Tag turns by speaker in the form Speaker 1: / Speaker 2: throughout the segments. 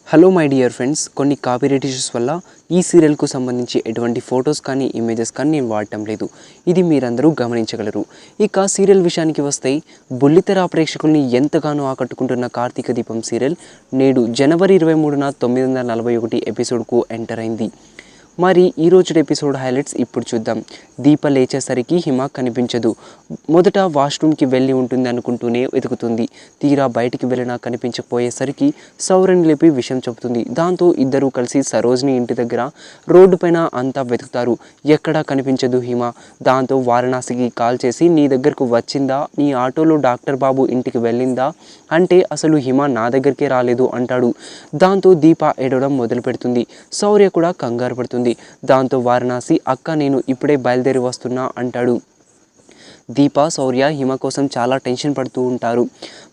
Speaker 1: Hello my dear friends, కొన్ని copyright issues వల్ల ఈ సీరియల్కు సంబంధించి ఎటువంటి ఫొటోస్ కానీ ఇమేజెస్ కానీ నేను వాడటం లేదు. ఇది మీరందరూ గమనించగలరు. ఇక సీరియల్ విషయానికి వస్తే, బుల్లితెర ప్రేక్షకుల్ని ఎంతగానో ఆకట్టుకుంటున్న కార్తీక దీపం సీరియల్ నేడు జనవరి 23న 941 ఎపిసోడ్కు ఎంటర్ అయింది. మరి ఈరోజు ఎపిసోడ్ హైలైట్స్ ఇప్పుడు చూద్దాం. దీప లేచేసరికి హిమ కనిపించదు. మొదట వాష్రూమ్కి వెళ్ళి ఉంటుంది అనుకుంటూనే వెతుకుతుంది. తీరా బయటికి వెళ్ళినా కనిపించకపోయేసరికి సౌరని లేపి విషయం చెబుతుంది. దాంతో ఇద్దరూ కలిసి సరోజిని ఇంటి దగ్గర రోడ్డు పైన అంతా వెతుకుతారు. ఎక్కడా కనిపించదు హిమ. దాంతో వారణాసికి కాల్ చేసి, నీ దగ్గరకు వచ్చిందా, నీ ఆటోలో డాక్టర్ బాబు ఇంటికి వెళ్ళిందా అంటే, అసలు హిమ నా దగ్గరికే రాలేదు అంటాడు. దాంతో దీప ఏడవడం మొదలు పెడుతుంది. శౌర్య కూడా కంగారు పడుతుంది. దాంతో వారణాసి, అక్క నేను ఇప్పుడే బయలుదేరి వస్తున్నా అంటాడు. దీప, శౌర్య హిమ కోసం చాలా టెన్షన్ పడుతూ ఉంటారు.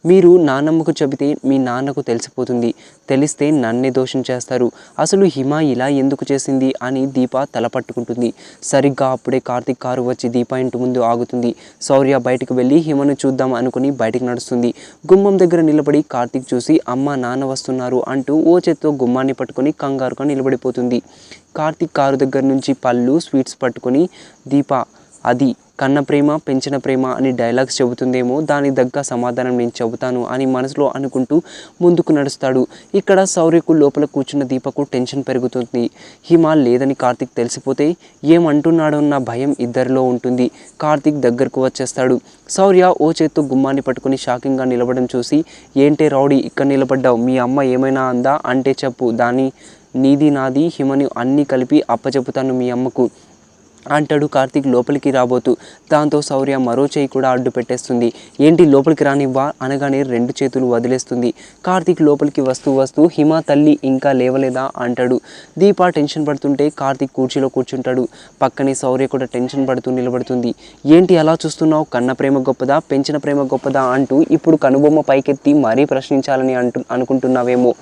Speaker 1: మీరు నాన్నమ్మకు చెబితే మీ నాన్నకు తెలిసిపోతుంది, తెలిస్తే నన్నే దోషం చేస్తారు, అసలు హిమ ఇలా ఎందుకు చేసింది అని దీప తల పట్టుకుంటుంది. సరిగ్గా అప్పుడే కార్తీక్ కారు వచ్చి దీప ఇంటి ముందు ఆగుతుంది. శౌర్య బయటకు వెళ్ళి హిమను చూద్దాం అనుకుని బయటికి నడుస్తుంది. గుమ్మం దగ్గర నిలబడి కార్తీక్ చూసి, అమ్మ నాన్న వస్తున్నారు అంటూ ఓ చేత్తో గుమ్మాన్ని పట్టుకొని కంగారుగా నిలబడిపోతుంది. కార్తీక్ కారు దగ్గర నుంచి పళ్ళు స్వీట్స్ పట్టుకొని, దీప అది కన్న ప్రేమ పెంచిన ప్రేమ అని డైలాగ్స్ చెబుతుందేమో, దానికి దగ్గర సమాధానం నేను చెబుతాను అని మనసులో అనుకుంటూ ముందుకు నడుస్తాడు. ఇక్కడ శౌర్యకు లోపల కూర్చున్న దీపకు టెన్షన్ పెరుగుతుంది. హిమ లేదని కార్తీక్ తెలిసిపోతే ఏమంటున్నాడన్న భయం ఇద్దరిలో ఉంటుంది. కార్తీక్ దగ్గరకు వచ్చేస్తాడు. శౌర్య ఓ చేత్తో గుమ్మాన్ని పట్టుకుని షాకింగ్గా నిలబడడం చూసి, ఏంటే రౌడీ ఇక్కడ నిలబడ్డావు, మీ అమ్మ ఏమైనా అందా అంటే చెప్పు, దాని నీది నాది హిమని అన్నీ కలిపి అప్పచెపుతాను మీ అమ్మకు అంటాడు కార్తీక్ లోపలికి రాబోతూ. దాంతో శౌర్య మరో చేయి కూడా అడ్డు పెట్టేస్తుంది. ఏంటి లోపలికి రానివ్వా అనగానే రెండు చేతులు వదిలేస్తుంది. కార్తీక్ లోపలికి వస్తూ హిమ తల్లి ఇంకా లేవలేదా అంటాడు. దీప టెన్షన్ పడుతుంటే కార్తీక్ కుర్చీలో కూర్చుంటాడు. పక్కనే శౌర్య కూడా టెన్షన్ పడుతూ నిలబడుతుంది. ఏంటి అలా చూస్తున్నావు, కన్న ప్రేమ గొప్పదా పెంచిన ప్రేమ గొప్పదా అంటూ ఇప్పుడు కనుబొమ్మ పైకెత్తి మరీ ప్రశ్నించాలని అనుకుంటున్నావేమో.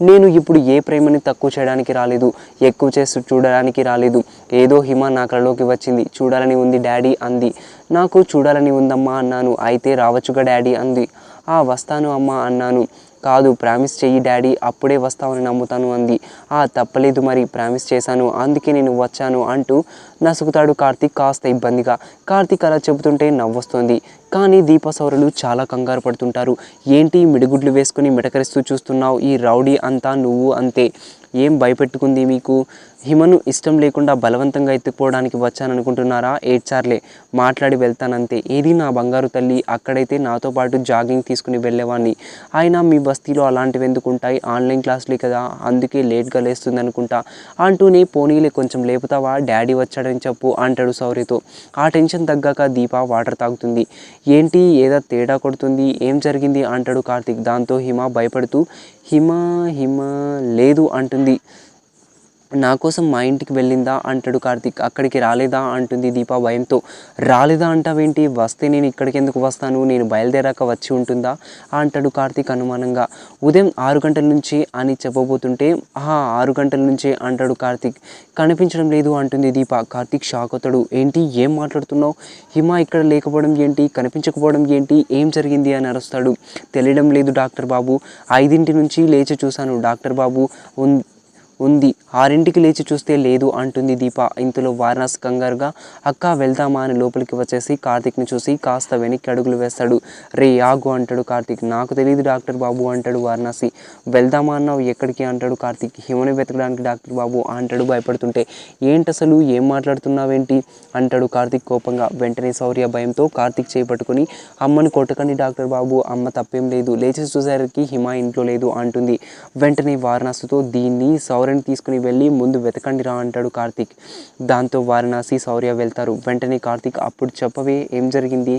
Speaker 1: నేను ఇప్పుడు ఏ ప్రేమని తక్కువ చేయడానికి రాలేదు, ఎక్కువ చేసి చూడడానికి రాలేదు. ఏదో హిమ నా కళ్ళలోకి వచ్చింది, చూడాలని ఉంది డాడీ అంది. నాకు చూడాలని ఉందమ్మా అన్నాను. అయితే రావచ్చుగా డాడీ అంది. వస్తాను అమ్మా అన్నాను. కాదు ప్రామిస్ చెయ్యి డాడీ, అప్పుడే వస్తావని నమ్ముతాను అంది. తప్పలేదు మరి, ప్రామిస్ చేశాను, అందుకే నేను వచ్చాను అంటూ నసుకుతాడు కార్తీక్ కాస్త ఇబ్బందిగా. కార్తీక్ అలా చెబుతుంటే నవ్వొస్తుంది. కానీ దీప శౌర్యులు చాలా కంగారు పడుతుంటారు. ఏంటి మిడిగుడ్లు వేసుకుని మిటకరిస్తూ చూస్తున్నావు, ఈ రౌడీ అంతా నువ్వు అంతే, ఏం భయపెట్టుకుంది మీకు, హిమను ఇష్టం లేకుండా బలవంతంగా ఎత్తుకుపోవడానికి వచ్చాననుకుంటున్నారా, ఏడ్చార్లే, మాట్లాడి వెళ్తానంతే, ఏది నా బంగారు తల్లి, అక్కడైతే నాతో పాటు జాగింగ్ తీసుకుని వెళ్ళేవాడిని, అయినా మీ బస్తీలో అలాంటివి ఎందుకు ఉంటాయి, ఆన్లైన్ క్లాసులే కదా, అందుకే లేట్గా లేస్తుంది అనుకుంటా అంటూనే, పోనీలే కొంచెం లేపుతావా, డాడీ వచ్చాడని చెప్పు అంటాడు శౌర్యతో. ఆ టెన్షన్ తగ్గాక దీప వాటర్ తాగుతుంది. ఏంటి ఏదో తేడా కొడుతుంది, ఏం జరిగింది అంటాడు కార్తీక్. దాంతో హిమ భయపడుతూ హిమ లేదు అంటుంది. నా కోసం మా ఇంటికి వెళ్ళిందా అంటాడు కార్తీక్. అక్కడికి రాలేదా అంటుంది దీప భయంతో. రాలేదా అంటావేంటి, వస్తే నేను ఇక్కడికి ఎందుకు వస్తాను, నేను బయలుదేరాక వచ్చి ఉంటుందా అంటాడు కార్తీక్ అనుమానంగా. ఉదయం 6 గంటల నుంచి అని చెప్పబోతుంటే 6 గంటల నుంచే అంటాడు కార్తీక్. కనిపించడం లేదు అంటుంది దీప. కార్తీక్ షాక్ అవుతాడు. ఏంటి ఏం మాట్లాడుతున్నావు, హిమ ఇక్కడ లేకపోవడం ఏంటి, కనిపించకపోవడం ఏంటి, ఏం జరిగింది అని అరుస్తాడు. తెలియడం లేదు డాక్టర్ బాబు, 5 నుంచి లేచి చూశాను, డాక్టర్ బాబు ఉంది, 6కి లేచి చూస్తే లేదు అంటుంది దీప. ఇంతలో వారణాసి కంగారుగా, అక్క వెళ్దామా అని లోపలికి వచ్చేసి కార్తీక్ని చూసి కాస్త వెనక్కి అడుగులు వేస్తాడు. రే ఆగు అంటాడు కార్తీక్. నాకు తెలియదు డాక్టర్ బాబు అంటాడు వారణాసి. వెళ్దామా అన్నావు, ఎక్కడికి అంటాడు కార్తీక్. హిమని వెతకడానికి డాక్టర్ బాబు అంటాడు భయపడుతుంటే. ఏంటసలు ఏం మాట్లాడుతున్నావేంటి అంటాడు కార్తీక్ కోపంగా. వెంటనే శౌర్య భయంతో కార్తీక్ చేపట్టుకుని, అమ్మని కొట్టకండి డాక్టర్ బాబు, అమ్మ తప్పేం లేదు, లేచి చూసేసరికి హిమ ఇంట్లో లేదు అంటుంది. వెంటనే వారణాసితో, దీన్ని శౌర్యని తీసుకుని వెళ్ళి ముందు వెతకండి రా అంటాడు కార్తీక్. దాంతో వారణాసి శౌర్య వెళ్తారు. వెంటనే కార్తీక్, అప్పుడు చెప్పవే ఏం జరిగింది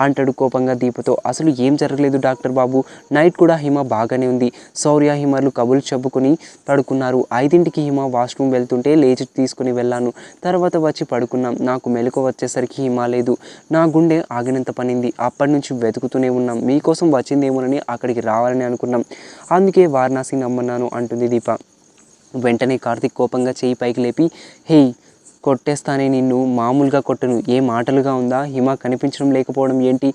Speaker 1: అంటాడు కోపంగా దీపతో. అసలు ఏం జరగలేదు డాక్టర్ బాబు, నైట్ కూడా హిమ బాగానే ఉంది, శౌర్య హిమలు కబుర్లు చెప్పుకుని పడుకున్నారు. 5కి హిమ వాష్రూమ్ వెళ్తుంటే లేచి తీసుకుని వెళ్ళాను, తర్వాత వచ్చి పడుకున్నాం, నాకు మెలకు వచ్చేసరికి హిమ లేదు, నా గుండె ఆగినంత పనింది, అప్పటి నుంచి వెతుకుతూనే ఉన్నాం, మీకోసం వచ్చిందేమోనని అక్కడికి రావాలని అనుకున్నాం, అందుకే వారణాసి నమ్మన్నాను అంటుంది దీప. వెంటనే కార్తీక్ కోపంగా చేయి పైకి లేపి, హే కొట్టేస్తానే నిన్ను, మామూలుగా కొట్టను. ఏ మాటలుగా ఉందా? హిమ కనిపించడం లేకపోవడం ఏంటి?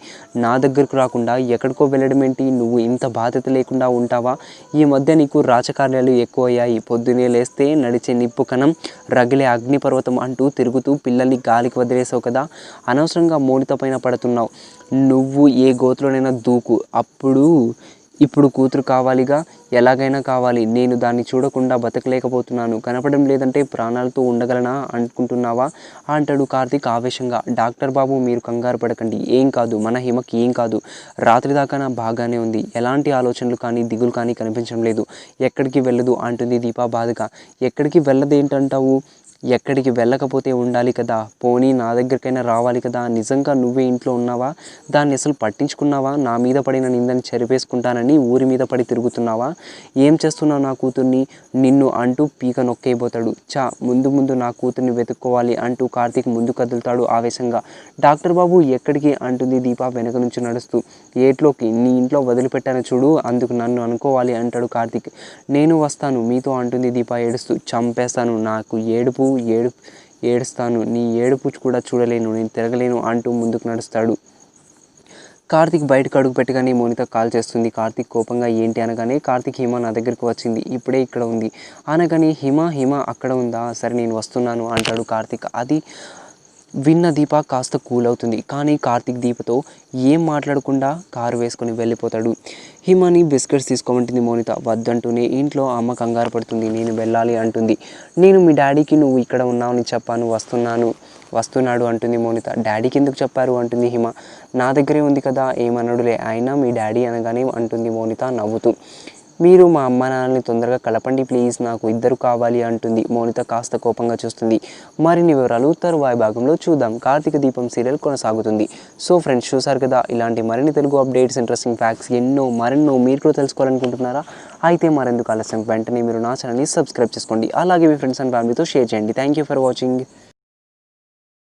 Speaker 1: నా దగ్గరకు రాకుండా ఎక్కడికో వెళ్ళడం ఏంటి? నువ్వు ఇంత బాధ్యత లేకుండా ఉంటావా? ఈ మధ్య నీకు రాజకార్యాలు ఎక్కువయ్యాయి. పొద్దునే లేస్తే నడిచే నిప్పు కణం, రగిలే అగ్నిపర్వతం అంటూ తిరుగుతూ పిల్లల్ని గాలికి వదిలేసావు కదా. అనవసరంగా మోనిత పైన పడుతున్నావు. నువ్వు ఏ గోతులోనైనా దూకు. ఇప్పుడు కూతురు కావాలిగా, ఎలాగైనా కావాలి. నేను దాన్ని చూడకుండా బతకలేకపోతున్నాను. కనపడం లేదంటే ప్రాణాలతో ఉండగలనా అనుకుంటున్నావా అంటాడు కార్తీక్ ఆవేశంగా. డాక్టర్ బాబు, మీరు కంగారు పడకండి. ఏం కాదు, మన హిమకి ఏం కాదు. రాత్రి దాకా నా బాగానే ఉంది. ఎలాంటి ఆలోచనలు కానీ దిగులు కానీ కనిపించడం లేదు. ఎక్కడికి వెళ్ళదు అంటుంది దీప బాధగా. ఎక్కడికి వెళ్ళదేంటంటావు? ఎక్కడికి వెళ్ళకపోతే ఉండాలి కదా. పోనీ నా దగ్గరికైనా రావాలి కదా. నిజంగా నువ్వే ఇంట్లో ఉన్నావా? దాన్ని అసలు పట్టించుకున్నావా? నా మీద పడిన నిందని చెరిపేసుకుంటానని ఊరి మీద పడి తిరుగుతున్నావా? ఏం చేస్తున్నావు నా కూతుర్ని? నిన్ను అంటూ పీక నొక్కైపోతాడు. ముందు నా కూతుర్ని వెతుక్కోవాలి అంటూ కార్తీక్ ముందు కదులుతాడు ఆవేశంగా. డాక్టర్ బాబు ఎక్కడికి అంటుంది దీప వెనక నుంచి నడుస్తూ. ఏట్లోకి, నీ ఇంట్లో వదిలిపెట్టాను చూడు, అందుకు నన్ను అనుకోవాలి అంటాడు కార్తీక్. నేను వస్తాను మీతో అంటుంది దీప ఏడుస్తూ. చంపేస్తాను, నాకు ఏడుస్తాను, నీ ఏడుపు కూడా చూడలేను, నేను తిరగలేను అంటూ ముందుకు నడుస్తాడు. కార్తీక్ బయటకు అడుగు పెట్టగానే మోనిత కాల్ చేస్తుంది. కార్తీక్ కోపంగా ఏంటి అనగానే, కార్తీక్ హిమ నా దగ్గరికి వచ్చింది, ఇప్పుడే ఇక్కడ ఉంది అనగానే, హిమ అక్కడ ఉందా? సరే నేను వస్తున్నాను అంటాడు కార్తీక్. అది విన్న దీప కాస్త కూల్ అవుతుంది. కానీ కార్తీక్ దీపతో ఏం మాట్లాడకుండా కారు వేసుకొని వెళ్ళిపోతాడు. హిమని బిస్కెట్స్ తీసుకోమంటుంది మోనిత. వద్దంటూనే ఇంట్లో అమ్మ కంగారు పడుతుంది. నేను వెళ్ళాలి అంటుంది. నేను మీ డాడీకి నువ్వు ఇక్కడ ఉన్నావని చెప్పాను, వస్తున్నాడు అంటుంది మోనిత. డాడీకి ఎందుకు చెప్పారు అంటుంది హిమ. నా దగ్గరే ఉంది కదా, ఏమనడులే, అయినా మీ డాడీ అనగానే అంటుంది మోనిత నవ్వుతూ. మీరు మా అమ్మ నాన్నని తొందరగా కలపండి ప్లీజ్, నాకు ఇద్దరు కావాలి అంటుంది మోనిత కాస్త కోపంగా చూస్తుంది. మరిన్ని వివరాలు తరువాయి భాగంలో చూద్దాం. కార్తీక దీపం సీరియల్ కొనసాగుతుంది. సో ఫ్రెండ్స్, చూసారు కదా, ఇలాంటి మరిన్ని తెలుగు అప్డేట్స్, ఇంట్రెస్టింగ్ ఫ్యాక్ట్స్ మరెన్నో మీరు కూడా తెలుసుకోవాలనుకుంటున్నారా? అయితే మరెందుకు ఆలస్యం, వెంటనే మీరు నా ఛానల్ని సబ్స్క్రైబ్ చేసుకోండి. అలాగే మీ ఫ్రెండ్స్ అండ్ ఫ్యామిలీతో షేర్ చేయండి. Thank you for watching.